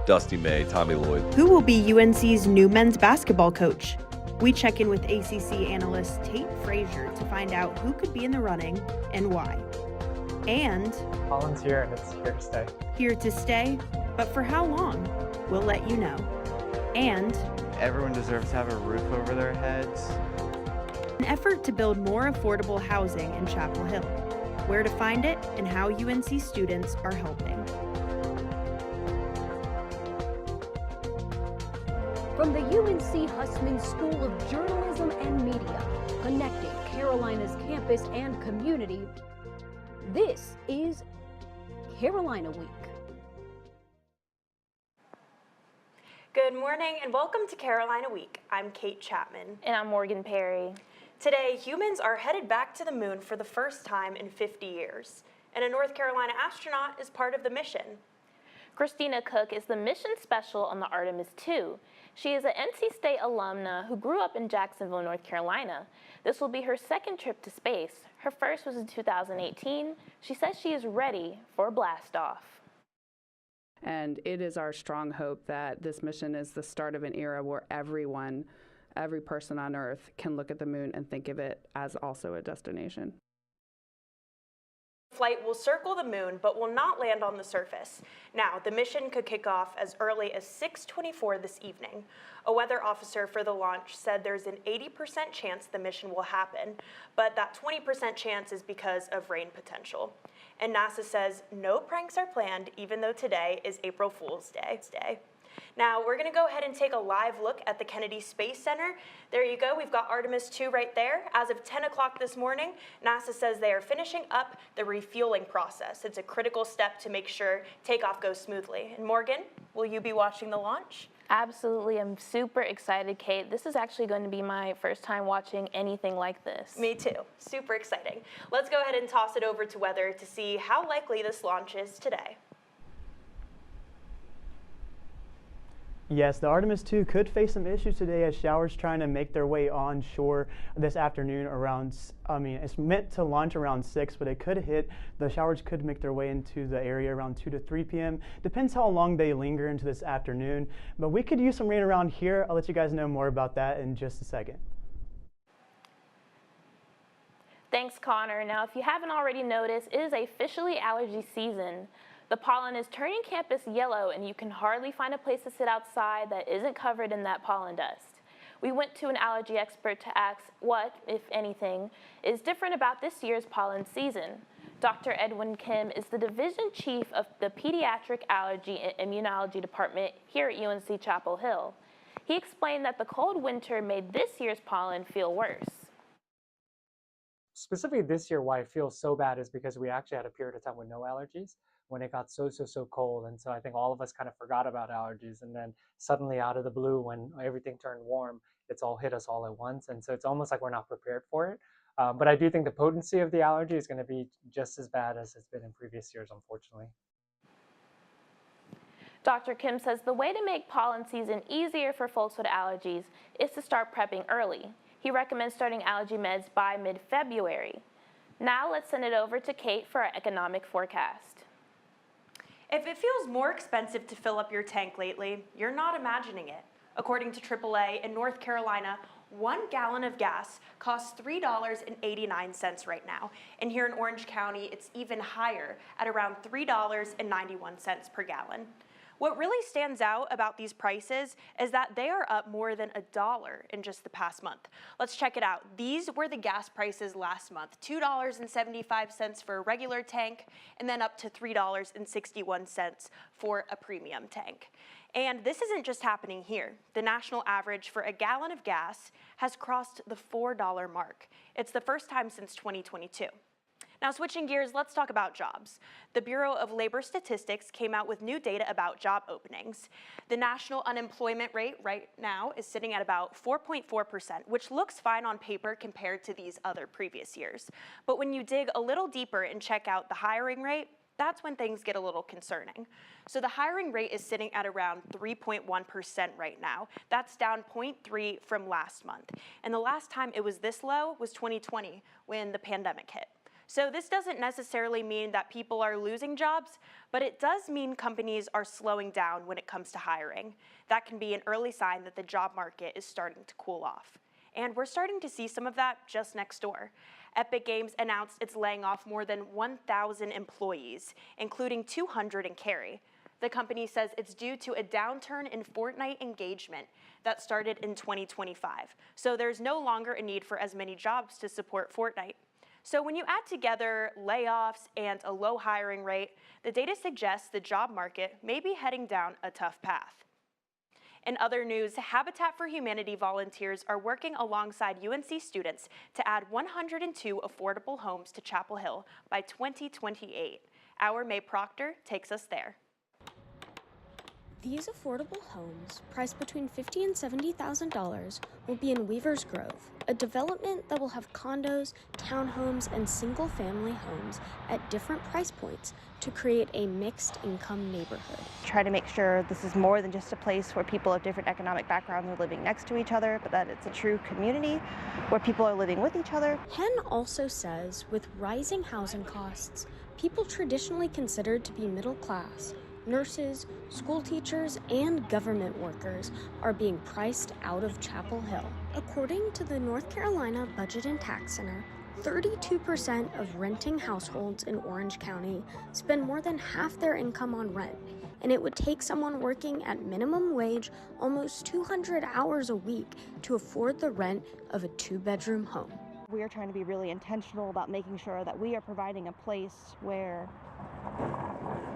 Dusty May, Tommy Lloyd. Who will be UNC's new men's basketball coach? We check in with ACC analyst Tate Frazier to find out who could be in the running and why. And Pollen's here and it's here to stay. Here to stay, but for how long? We'll let you know. And everyone deserves to have a roof over their heads. An effort to build more affordable housing in Chapel Hill. Where to find it and how UNC students are helping. From the UNC Hussman School of Journalism and Media, connecting Carolina's campus and community, this is Carolina Week. Good morning and welcome to Carolina Week. I'm Kate Chapman. And I'm Morgan Perry. Today, humans are headed back to the moon for the first time in 50 years, and a North Carolina astronaut is part of the mission. Christina Cook is the mission special on the Artemis II. She is an NC State alumna who grew up in Jacksonville, North Carolina. This will be her second trip to space. Her first was in 2018. She says she is ready for a blast-off. And it is our strong hope that this mission is the start of an era where every person on Earth can look at the moon and think of it as also a destination. Flight will circle the moon, but will not land on the surface. Now, the mission could kick off as early as 6:24 this evening. A weather officer for the launch said there's an 80% chance the mission will happen, but that 20% chance is because of rain potential. And NASA says no pranks are planned, even though today is April Fool's Day. Now, we're going to go ahead and take a live look at the Kennedy Space Center. There you go. We've got Artemis II right there. As of 10 o'clock this morning, NASA says they are finishing up the refueling process. It's a critical step to make sure takeoff goes smoothly. And Morgan, will you be watching the launch? Absolutely. I'm super excited, Kate. This is actually going to be my first time watching anything like this. Me too. Super exciting. Let's go ahead and toss it over to weather to see how likely this launch is today. Yes, the Artemis II could face some issues today as showers trying to make their way onshore this afternoon around, it's meant to launch around 6, but it could hit, the showers could make their way into the area around 2 to 3 p.m. Depends how long they linger into this afternoon, but we could use some rain around here. I'll let you guys know more about that in just a second. Thanks, Connor. Now, if you haven't already noticed, it is officially allergy season. The pollen is turning campus yellow, and you can hardly find a place to sit outside that isn't covered in that pollen dust. We went to an allergy expert to ask what, if anything, is different about this year's pollen season. Dr. Edwin Kim is the division chief of the Pediatric Allergy and Immunology Department here at UNC Chapel Hill. He explained that the cold winter made this year's pollen feel worse. Specifically this year, why it feels so bad is because we actually had a period of time with no allergies when it got so cold. And so I think all of us kind of forgot about allergies. And then suddenly out of the blue, when everything turned warm, it's all hit us all at once. And so it's almost like we're not prepared for it. But I do think the potency of the allergy is going to be just as bad as it's been in previous years, unfortunately. Dr. Kim says the way to make pollen season easier for folks with allergies is to start prepping early. He recommends starting allergy meds by mid-February. Now let's send it over to Kate for our economic forecast. If it feels more expensive to fill up your tank lately, you're not imagining it. According to AAA, in North Carolina, 1 gallon of gas costs $3.89 right now. And here in Orange County, it's even higher at around $3.91 per gallon. What really stands out about these prices is that they are up more than $1 in just the past month. Let's check it out. These were the gas prices last month, $2.75 for a regular tank, and then up to $3.61 for a premium tank. And this isn't just happening here. The national average for a gallon of gas has crossed the $4 mark. It's the first time since 2022. Now, switching gears, let's talk about jobs. The Bureau of Labor Statistics came out with new data about job openings. The national unemployment rate right now is sitting at about 4.4%, which looks fine on paper compared to these other previous years. But when you dig a little deeper and check out the hiring rate, that's when things get a little concerning. So the hiring rate is sitting at around 3.1% right now. That's down 0.3 from last month. And the last time it was this low was 2020 when the pandemic hit. So this doesn't necessarily mean that people are losing jobs, but it does mean companies are slowing down when it comes to hiring. That can be an early sign that the job market is starting to cool off. And we're starting to see some of that just next door. Epic Games announced it's laying off more than 1,000 employees, including 200 in Cary. The company says it's due to a downturn in Fortnite engagement that started in 2025. So there's no longer a need for as many jobs to support Fortnite. So when you add together layoffs and a low hiring rate, the data suggests the job market may be heading down a tough path. In other news, Habitat for Humanity volunteers are working alongside UNC students to add 102 affordable homes to Chapel Hill by 2028. Our May Proctor takes us there. These affordable homes, priced between $50,000 and $70,000, will be in Weavers Grove, a development that will have condos, townhomes, and single-family homes at different price points to create a mixed-income neighborhood. Try to make sure this is more than just a place where people of different economic backgrounds are living next to each other, but that it's a true community where people are living with each other. Henn also says with rising housing costs, people traditionally considered to be middle class, nurses, school teachers, and government workers are being priced out of Chapel Hill. According to the North Carolina Budget and Tax Center, 32% of renting households in Orange County spend more than half their income on rent, and it would take someone working at minimum wage almost 200 hours a week to afford the rent of a 2-bedroom home. We are trying to be really intentional about making sure that we are providing a place where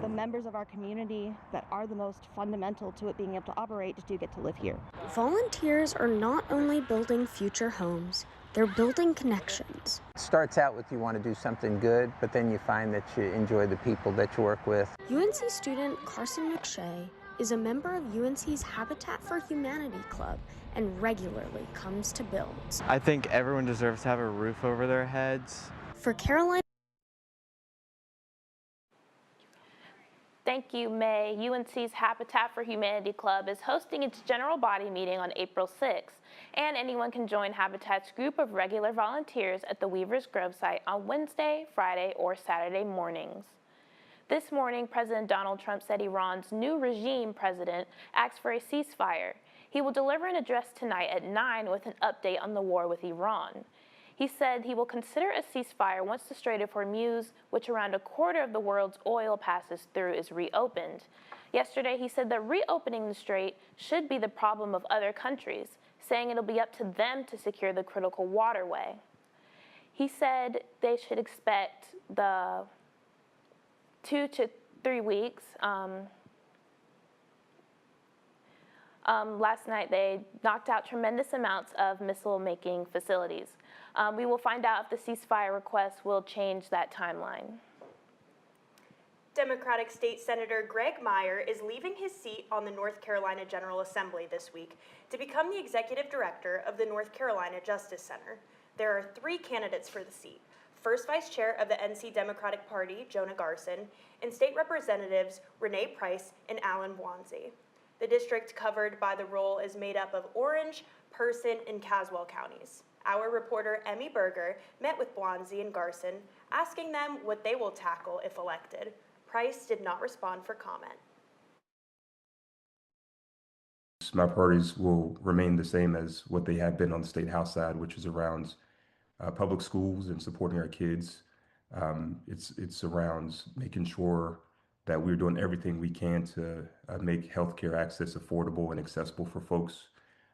the members of our community that are the most fundamental to it being able to operate do get to live here. Volunteers are not only building future homes, they're building connections. It starts out with you want to do something good, but then you find that you enjoy the people that you work with. UNC student Carson McShay is a member of UNC's Habitat for Humanity Club and regularly comes to builds. I think everyone deserves to have a roof over their heads. For Carolina. Thank you, May. UNC's Habitat for Humanity Club is hosting its general body meeting on April 6th, and anyone can join Habitat's group of regular volunteers at the Weavers Grove site on Wednesday, Friday, or Saturday mornings. This morning, President Donald Trump said Iran's new regime president asked for a ceasefire. He will deliver an address tonight at 9 with an update on the war with Iran. He said he will consider a ceasefire once the Strait of Hormuz, which around a quarter of the world's oil passes through, is reopened. Yesterday, he said that reopening the strait should be the problem of other countries, saying it'll be up to them to secure the critical waterway. He said they should expect the 2 to 3 weeks. Last night, they knocked out tremendous amounts of missile-making facilities. We will find out if the ceasefire request will change that timeline. Democratic State Senator Greg Meyer is leaving his seat on the North Carolina General Assembly this week to become the executive director of the North Carolina Justice Center. There are 3 candidates for the seat: First Vice Chair of the NC Democratic Party, Jonah Garson, and State Representatives Renee Price and Alan Bwanzi. The district covered by the role is made up of Orange, Person, and Caswell counties. Our reporter Emmy Berger met with Bwanzi and Garson, asking them what they will tackle if elected. Price did not respond for comment. My priorities will remain the same as what they have been on the State House side, which is around public schools and supporting our kids. It's around making sure that we're doing everything we can to make healthcare access affordable and accessible for folks,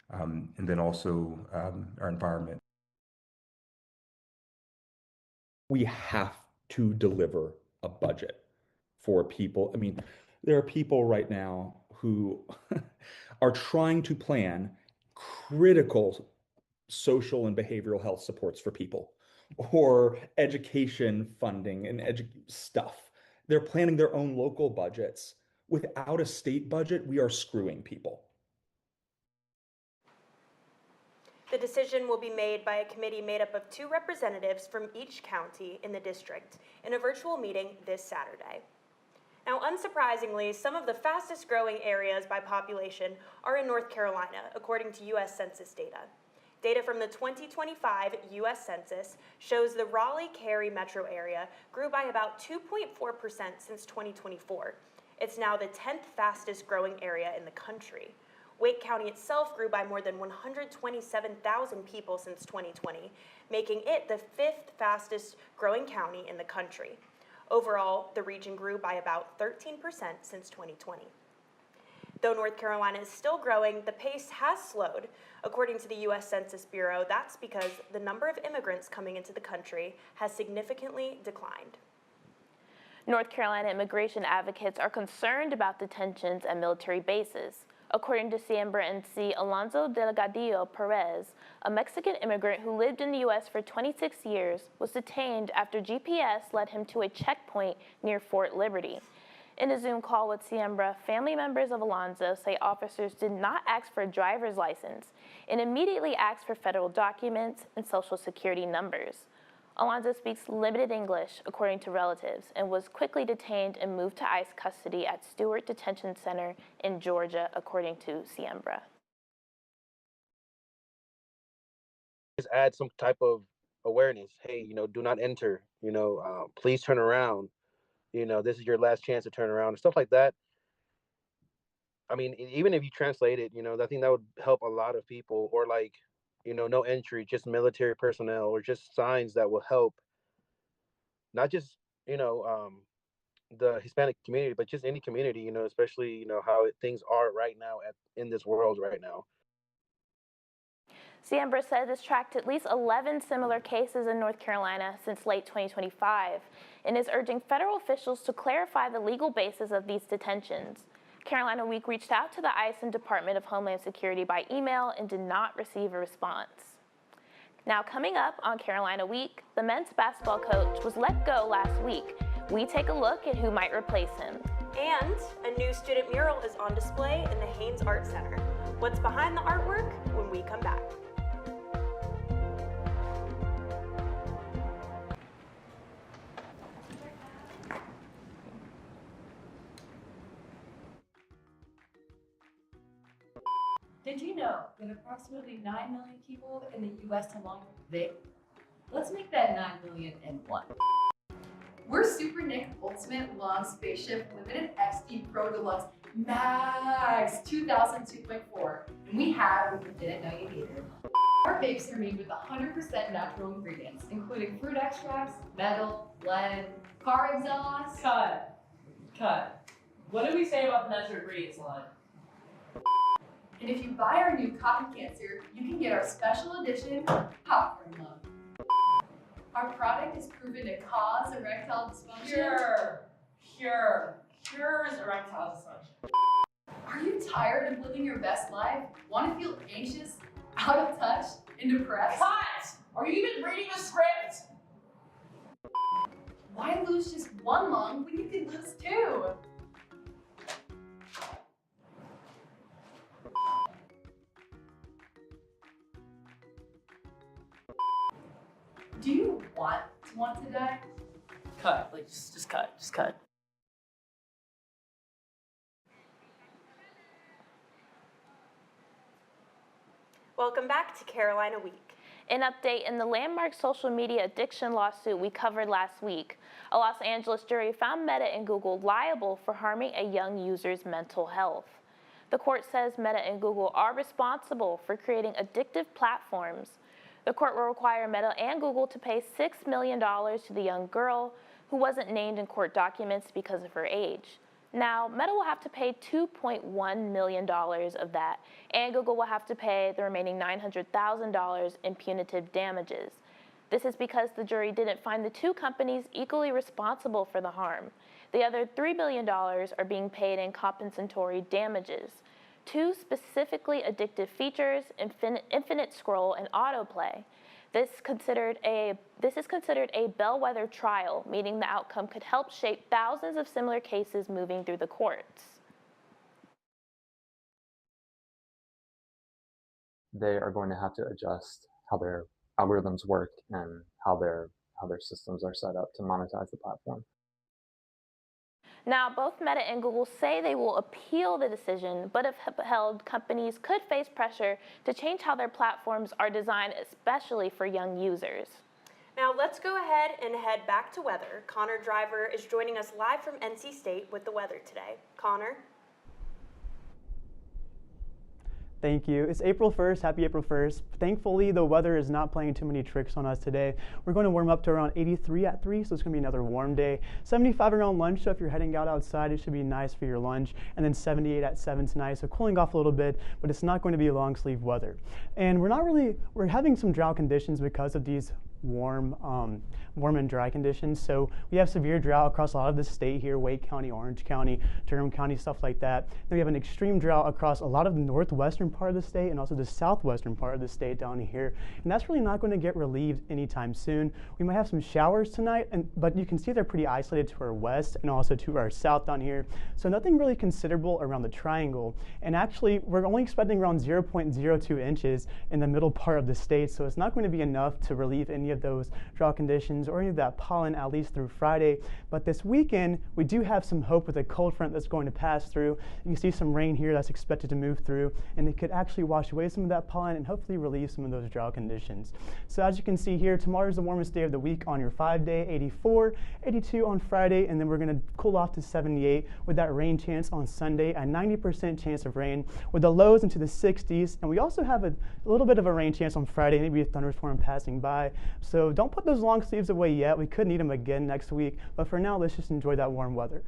and then also our environment. We have to deliver a budget for people. I mean, there are people right now who are trying to plan critical social and behavioral health supports for people, or education funding and stuff. They're planning their own local budgets. Without a state budget, we are screwing people. The decision will be made by a committee made up of 2 representatives from each county in the district in a virtual meeting this Saturday. Now, unsurprisingly, some of the fastest growing areas by population are in North Carolina, according to U.S. Census data. Data from the 2025 U.S. Census shows the Raleigh-Cary metro area grew by about 2.4% since 2024. It's now the 10th fastest growing area in the country. Wake County itself grew by more than 127,000 people since 2020, making it the 5th fastest growing county in the country. Overall, the region grew by about 13% since 2020. Though North Carolina is still growing, the pace has slowed. According to the U.S. Census Bureau, that's because the number of immigrants coming into the country has significantly declined. North Carolina immigration advocates are concerned about detentions at military bases. According to Siembra NC Alonso Delgadillo Perez, a Mexican immigrant who lived in the U.S. for 26 years was detained after GPS led him to a checkpoint near Fort Liberty. In a Zoom call with Siembra, family members of Alonso say officers did not ask for a driver's license and immediately asked for federal documents and Social Security numbers. Alonso speaks limited English, according to relatives, and was quickly detained and moved to ICE custody at Stewart Detention Center in Georgia, according to Siembra. Just add some type of awareness. Hey, do not enter. Please turn around. This is your last chance to turn around and stuff like that. I mean, even if you translate it, I think that would help a lot of people. Or like, no entry, just military personnel, or just signs that will help. Not just, the Hispanic community, but just any community, especially, how things are right now in this world right now. Siembra says it's tracked at least 11 similar cases in North Carolina since late 2025 and is urging federal officials to clarify the legal basis of these detentions. Carolina Week reached out to the ICE and Department of Homeland Security by email and did not receive a response. Now coming up on Carolina Week, the men's basketball coach was let go last week. We take a look at who might replace him. And a new student mural is on display in the Haynes Art Center. What's behind the artwork when we come back? Did you know that approximately 9 million people in the U.S. alone vape? Let's make that 9 million and 1. We're Super Nick Ultimate Long Spaceship Limited XD Pro Deluxe Max 2000 2.4, and we have what you didn't know you needed. Our vapes are made with 100% natural ingredients, including fruit extracts, metal, lead, car exhaust. Cut. What did we say about the natural ingredients line? And if you buy our new Cotton Cancer, you can get our special edition Popcorn Love. Our product is proven to cause erectile dysfunction. Cures erectile dysfunction. Are you tired of living your best life? Want to feel anxious, out of touch, and depressed? Cut! Are you even reading the script? Why lose just one lung when you can lose 2? Do you want to die? Cut, like just cut. Welcome back to Carolina Week. An update in the landmark social media addiction lawsuit we covered last week. A Los Angeles jury found Meta and Google liable for harming a young user's mental health. The court says Meta and Google are responsible for creating addictive platforms. The court will require Meta and Google to pay $6 million to the young girl who wasn't named in court documents because of her age. Now, Meta will have to pay $2.1 million of that, and Google will have to pay the remaining $900,000 in punitive damages. This is because the jury didn't find the two companies equally responsible for the harm. The other $3 million are being paid in compensatory damages. Two specifically addictive features, infinite scroll and autoplay. This is considered a bellwether trial, meaning the outcome could help shape thousands of similar cases moving through the courts. They are going to have to adjust how their algorithms work and how their systems are set up to monetize the platform. Now, both Meta and Google say they will appeal the decision, but if upheld, companies could face pressure to change how their platforms are designed, especially for young users. Now let's go ahead and head back to weather. Connor Driver is joining us live from NC State with the weather today. Connor? Thank you. It's April 1st. Happy April 1st. Thankfully, the weather is not playing too many tricks on us today. We're going to warm up to around 83 at 3, so it's going to be another warm day. 75 around lunch, so if you're heading out outside, it should be nice for your lunch. And then 78 at 7 tonight, so cooling off a little bit, but it's not going to be long sleeve weather. And we're having some drought conditions because of these warm and dry conditions. So we have severe drought across a lot of the state here, Wake County, Orange County, Durham County, stuff like that. Then we have an extreme drought across a lot of the northwestern part of the state and also the southwestern part of the state down here. And that's really not going to get relieved anytime soon. We might have some showers tonight, but you can see they're pretty isolated to our west and also to our south down here. So nothing really considerable around the triangle. And actually, we're only expecting around 0.02 inches in the middle part of the state. So it's not going to be enough to relieve any of those drought conditions or any of that pollen, at least through Friday. But this weekend, we do have some hope with a cold front that's going to pass through. You can see some rain here that's expected to move through, and it could actually wash away some of that pollen and hopefully relieve some of those drought conditions. So as you can see here, tomorrow is the warmest day of the week on your 5-day, 84, 82 on Friday, and then we're going to cool off to 78 with that rain chance on Sunday, a 90% chance of rain with the lows into the 60s. And we also have a little bit of a rain chance on Friday, maybe a thunderstorm passing by. So don't put those long sleeves away yet. We could need them again next week, but for now, let's just enjoy that warm weather.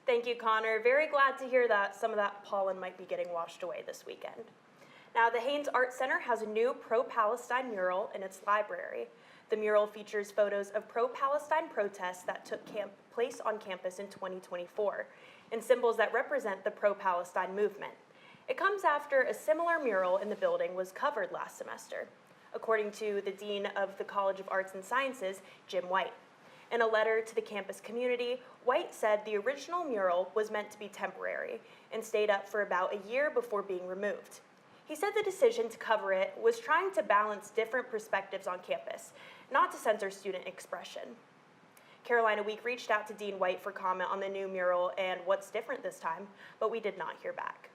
Thank you, Connor. Very glad to hear that some of that pollen might be getting washed away this weekend. Now, the Haynes Art Center has a new pro-Palestine mural in its library. The mural features photos of pro-Palestine protests that took place on campus in 2024 and symbols that represent the pro-Palestine movement. It comes after a similar mural in the building was covered last semester, according to the Dean of the College of Arts and Sciences, Jim White. In a letter to the campus community, White said the original mural was meant to be temporary and stayed up for about a year before being removed. He said the decision to cover it was trying to balance different perspectives on campus, not to censor student expression. Carolina Week reached out to Dean White for comment on the new mural and what's different this time, but we did not hear back.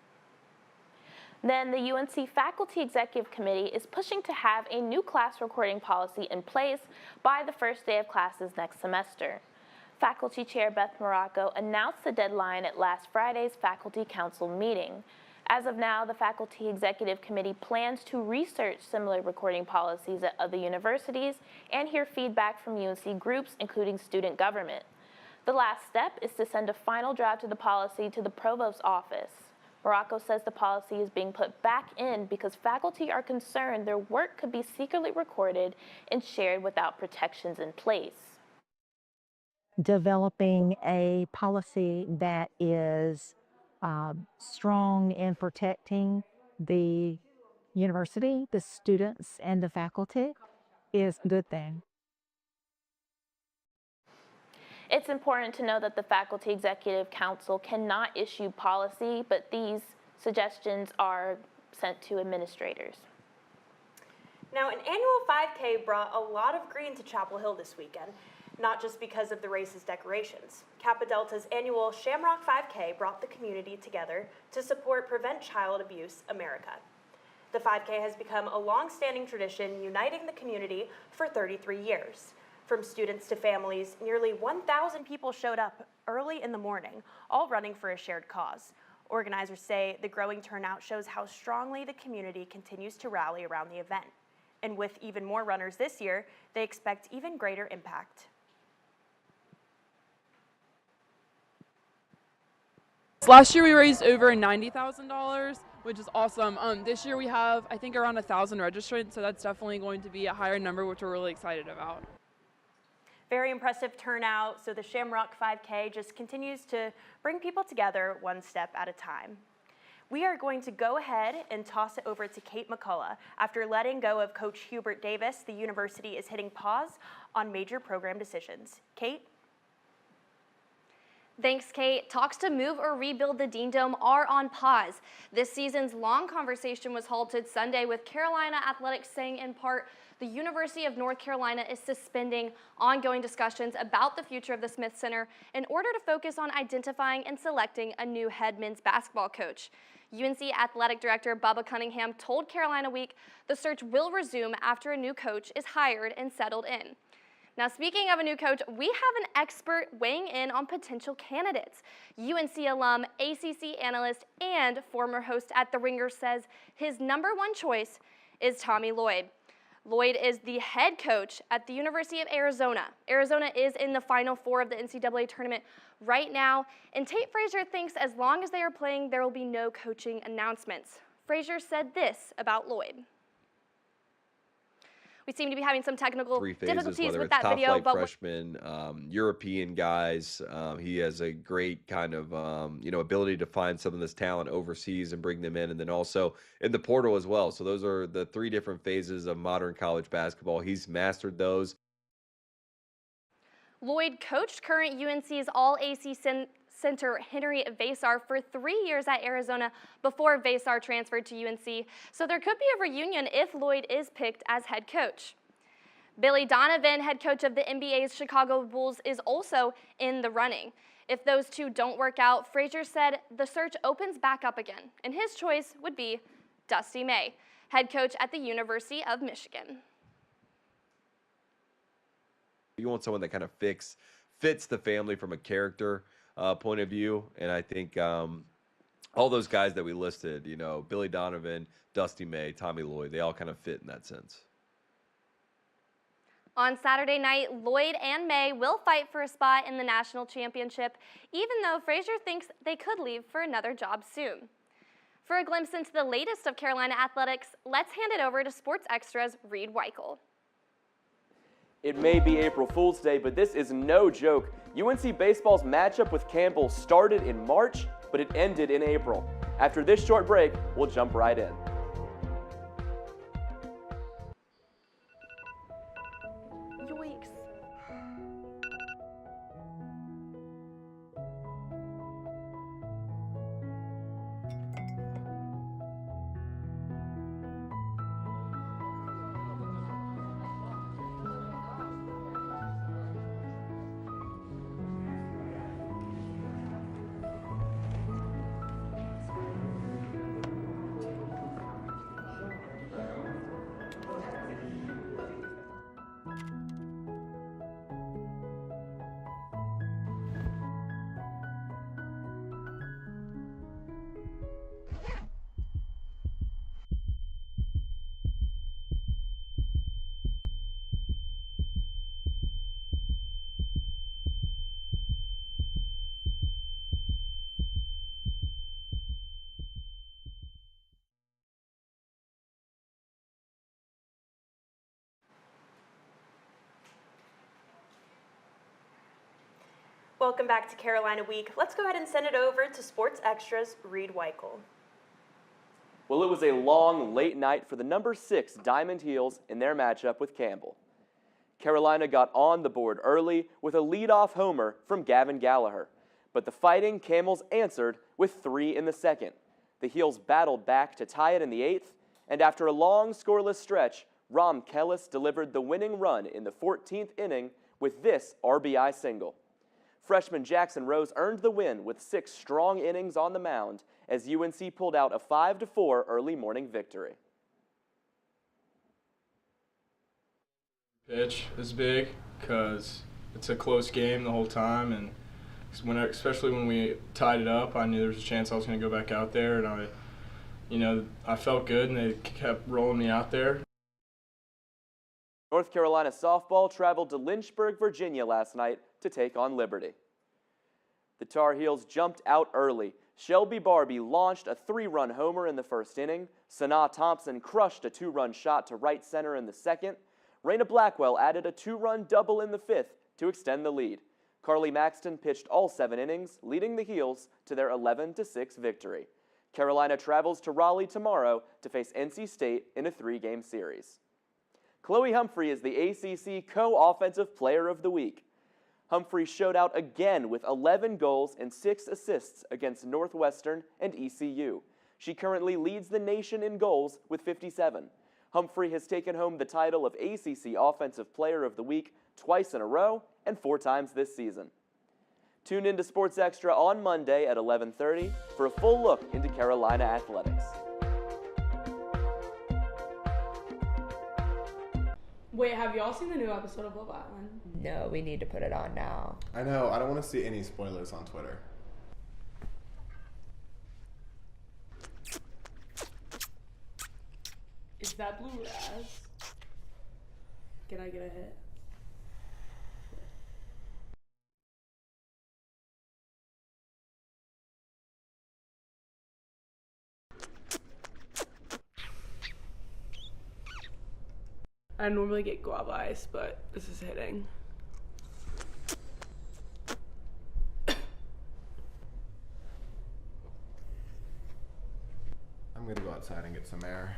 Then the UNC Faculty Executive Committee is pushing to have a new class recording policy in place by the first day of classes next semester. Faculty Chair Beth Morocco announced the deadline at last Friday's Faculty Council meeting. As of now, the Faculty Executive Committee plans to research similar recording policies at other universities and hear feedback from UNC groups, including student government. The last step is to send a final draft of the policy to the Provost's office. Morocco says the policy is being put back in because faculty are concerned their work could be secretly recorded and shared without protections in place. Developing a policy that is strong in protecting the university, the students, and the faculty is a good thing. It's important to know that the Faculty Executive Council cannot issue policy, but these suggestions are sent to administrators. Now, an annual 5K brought a lot of green to Chapel Hill this weekend, not just because of the race's decorations. Kappa Delta's annual Shamrock 5K brought the community together to support Prevent Child Abuse America. The 5K has become a long-standing tradition uniting the community for 33 years. From students to families, nearly 1,000 people showed up early in the morning, all running for a shared cause. Organizers say the growing turnout shows how strongly the community continues to rally around the event. And with even more runners this year, they expect even greater impact. Last year we raised over $90,000, which is awesome. This year we have, I think, around 1,000 registered, so that's definitely going to be a higher number, which we're really excited about. Very impressive turnout, so the Shamrock 5K just continues to bring people together one step at a time. We are going to go ahead and toss it over to Kate McCullough. After letting go of Coach Hubert Davis, the university is hitting pause on major program decisions. Kate? Thanks, Kate. Talks to move or rebuild the Dean Dome are on pause. This season's long conversation was halted Sunday with Carolina Athletics saying in part, the University of North Carolina is suspending ongoing discussions about the future of the Smith Center in order to focus on identifying and selecting a new head men's basketball coach. UNC Athletic Director Bubba Cunningham told Carolina Week the search will resume after a new coach is hired and settled in. Now, speaking of a new coach, we have an expert weighing in on potential candidates. UNC alum, ACC analyst, and former host at The Ringer says his number one choice is Tommy Lloyd. Lloyd is the head coach at the University of Arizona. Arizona is in the Final Four of the NCAA tournament right now, and Tate Frazier thinks as long as they are playing, there will be no coaching announcements. Frazier said this about Lloyd. We seem to be having some technical difficulties with that video, but freshmen, European guys. He has a great kind of ability to find some of this talent overseas and bring them in, and then also in the portal as well. So those are the three different phases of modern college basketball. He's mastered those. Lloyd coached current UNC's All-AC center Henry Vasar for 3 years at Arizona before Vasar transferred to UNC, so there could be a reunion if Lloyd is picked as head coach. Billy Donovan, head coach of the NBA's Chicago Bulls, is also in the running. If those two don't work out, Frazier said the search opens back up again, and his choice would be Dusty May, head coach at the University of Michigan. You want someone that kind of fits the family from a character point of view, and I think all those guys that we listed, Billy Donovan, Dusty May, Tommy Lloyd, they all kind of fit in that sense. On Saturday night, Lloyd and May will fight for a spot in the national championship, even though Frazier thinks they could leave for another job soon. For a glimpse into the latest of Carolina athletics, let's hand it over to Sports Extra's Reed Weichel. It may be April Fool's Day, but this is no joke. UNC baseball's matchup with Campbell started in March, but it ended in April. After this short break, we'll jump right in. Yoicks. Welcome back to Carolina Week. Let's go ahead and send it over to Sports Extra's Reed Weichel. Well, it was a long, late night for the number 6 Diamond Heels in their matchup with Campbell. Carolina got on the board early with a leadoff homer from Gavin Gallagher, but the Fighting Camels answered with 3 in the second. The Heels battled back to tie it in the 8th, and after a long scoreless stretch, Rom Kellis delivered the winning run in the 14th inning with this RBI single. Freshman Jackson Rose earned the win with 6 strong innings on the mound as UNC pulled out a 5-4 early morning victory. Pitch is big because it's a close game the whole time, and especially when we tied it up, I knew there was a chance I was going to go back out there, and I felt good, and they kept rolling me out there. North Carolina softball traveled to Lynchburg, Virginia last night to take on Liberty. The Tar Heels jumped out early. Shelby Barbie launched a 3-run homer in the first inning. Sanaa Thompson crushed a 2-run shot to right center in the second. Raina Blackwell added a 2-run double in the 5th to extend the lead. Carly Maxton pitched all 7 innings, leading the Heels to their 11-6 victory. Carolina travels to Raleigh tomorrow to face NC State in a 3-game series. Chloe Humphrey is the ACC Co-Offensive Player of the Week. Humphrey showed out again with 11 goals and 6 assists against Northwestern and ECU. She currently leads the nation in goals with 57. Humphrey has taken home the title of ACC Offensive Player of the Week twice in a row and 4 times this season. Tune in to Sports Extra on Monday at 11:30 for a full look into Carolina athletics. Wait, have y'all seen the new episode of Love Island? No, we need to put it on now. I know. I don't want to see any spoilers on Twitter. Is that blue raz? Can I get a hit? I normally get guava ice, but this is hitting. I'm gonna go outside and get some air.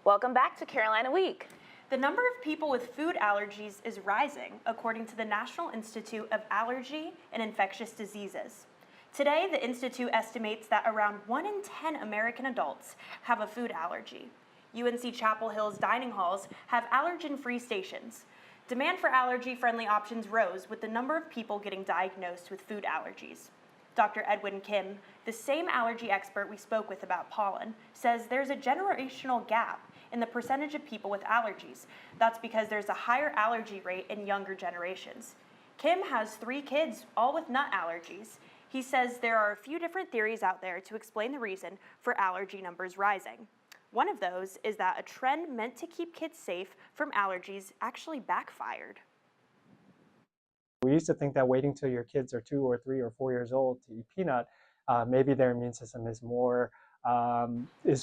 Welcome back to Carolina Week. The number of people with food allergies is rising, according to the National Institute of Allergy and Infectious Diseases. Today, the Institute estimates that around 1 in 10 American adults have a food allergy. UNC Chapel Hill's dining halls have allergen-free stations. Demand for allergy-friendly options rose with the number of people getting diagnosed with food allergies. Dr. Edwin Kim, the same allergy expert we spoke with about pollen, says there's a generational gap in the percentage of people with allergies. That's because there's a higher allergy rate in younger generations. Kim has 3 kids, all with nut allergies. He says there are a few different theories out there to explain the reason for allergy numbers rising. One of those is that a trend meant to keep kids safe from allergies actually backfired. We used to think that waiting till your kids are 2 or 3 or 4 years old to eat peanut, maybe their immune system is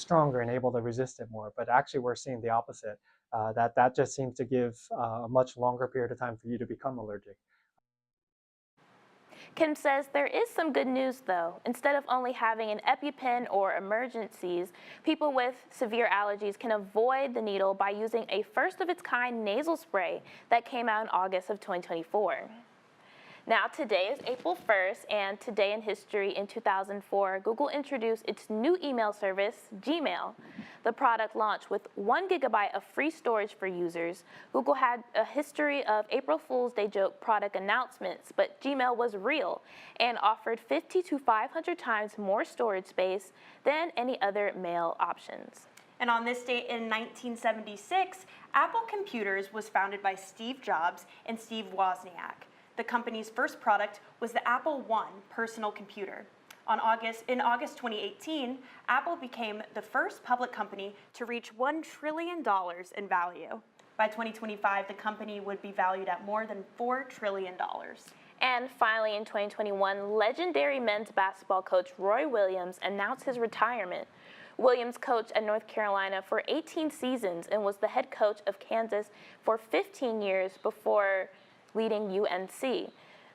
stronger and able to resist it more. But actually, we're seeing the opposite. That just seems to give a much longer period of time for you to become allergic. Kim says there is some good news though. Instead of only having an EpiPen or emergencies, people with severe allergies can avoid the needle by using a first-of-its-kind nasal spray that came out in August of 2024. Now today is April 1st, and today in history in 2004, Google introduced its new email service, Gmail. The product launched with 1 gigabyte of free storage for users. Google had a history of April Fool's Day joke product announcements, but Gmail was real and offered 50 to 500 times more storage space than any other mail options. And on this date in 1976, Apple Computers was founded by Steve Jobs and Steve Wozniak. The company's first product was the Apple I personal computer. In August 2018, Apple became the first public company to reach $1 trillion in value. By 2025, the company would be valued at more than $4 trillion. And finally, in 2021, legendary men's basketball coach Roy Williams announced his retirement. Williams coached at North Carolina for 18 seasons and was the head coach of Kansas for 15 years before leading UNC,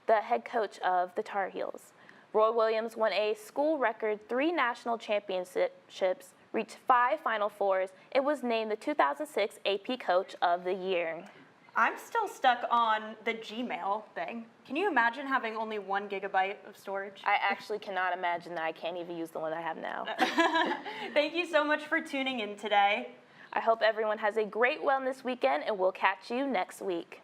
the head coach of the Tar Heels. Roy Williams won a school record 3 national championships, reached 5 Final Fours, and was named the 2006 AP Coach of the Year. I'm still stuck on the Gmail thing. Can you imagine having only 1 gigabyte of storage? I actually cannot imagine that. I can't even use the one I have now. Thank you so much for tuning in today. I hope everyone has a great wellness weekend, and we'll catch you next week.